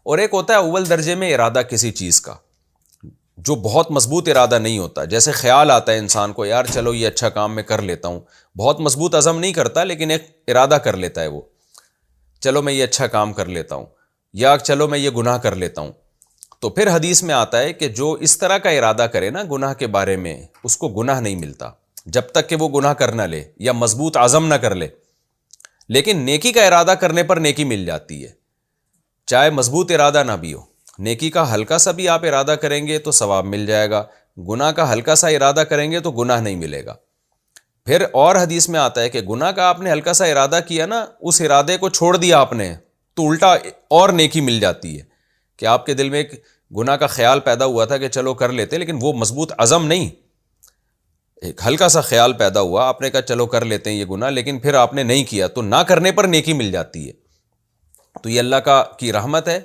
اور ایک ہوتا ہے اول درجے میں ارادہ کسی چیز کا جو بہت مضبوط ارادہ نہیں ہوتا، جیسے خیال آتا ہے انسان کو یار چلو یہ اچھا کام میں کر لیتا ہوں، بہت مضبوط عزم نہیں کرتا لیکن ایک ارادہ کر لیتا ہے وہ، چلو میں یہ اچھا کام کر لیتا ہوں، یا چلو میں یہ گناہ کر لیتا ہوں. تو پھر حدیث میں آتا ہے کہ جو اس طرح کا ارادہ کرے نا گناہ کے بارے میں، اس کو گناہ نہیں ملتا جب تک کہ وہ گناہ کر نہ لے یا مضبوط عزم نہ کر لے. لیکن نیکی کا ارادہ کرنے پر نیکی مل جاتی ہے، چاہے مضبوط ارادہ نہ بھی ہو. نیکی کا ہلکا سا بھی آپ ارادہ کریں گے تو ثواب مل جائے گا، گناہ کا ہلکا سا ارادہ کریں گے تو گناہ نہیں ملے گا. پھر اور حدیث میں آتا ہے کہ گناہ کا آپ نے ہلکا سا ارادہ کیا نا، اس ارادے کو چھوڑ دیا آپ نے تو الٹا اور نیکی مل جاتی ہے کہ آپ کے دل میں ایک گناہ کا خیال پیدا ہوا تھا کہ چلو کر لیتے، لیکن وہ مضبوط عزم نہیں، ایک ہلکا سا خیال پیدا ہوا، آپ نے کہا چلو کر لیتے ہیں یہ گناہ، لیکن پھر آپ نے نہیں کیا تو نہ کرنے پر نیکی مل جاتی ہے. تو یہ اللہ کی رحمت ہے